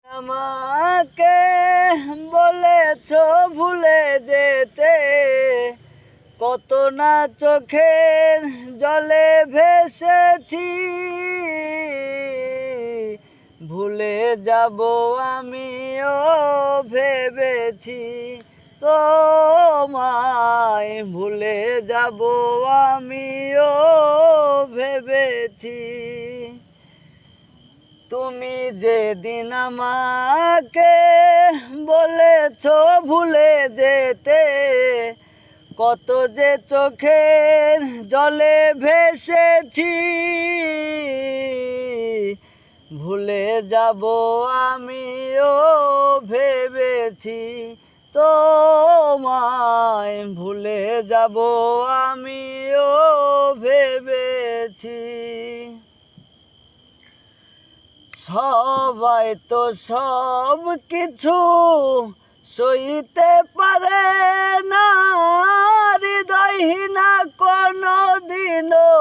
আমাকে বলেছ ভুলে যেতে, কত না চোখের জলে ভেসেছি। ভুলে যাব আমিও ভেবেছি, তোমায় ভুলে যাব আমিও ভেবেছি। তুমি যেদিন আমাকে বলেছ ভুলে যেতে, কত যে চোখের জলে ভেসেছি। ভুলে যাব আমিও ভেবেছি, তোমায় ভুলে যাব আমিও ভেবেছি। সবাই তো সব কিছু সইতে পারে না, হৃদয়হীনা কোনো দিনও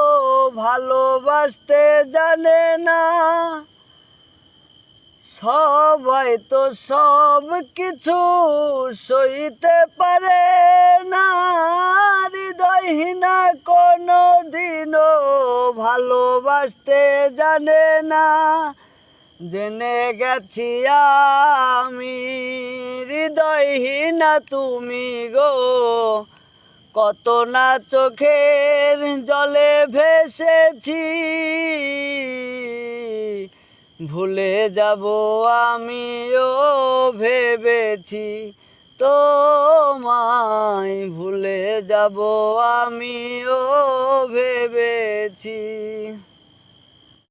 ভালোবাসতে জানে না। সবাই তো সব কিছু সইতে পারে না, হৃদয়হীনা কোনো দিনও ভালোবাসতে জানে না। জেনে গেছি আমি হৃদয়হীনা তুমি গো, কত না চোখের জলে ভেসেছি। ভুলে যাব আমিও ভেবেছি, তোমায় ভুলে যাব আমিও ভেবেছি।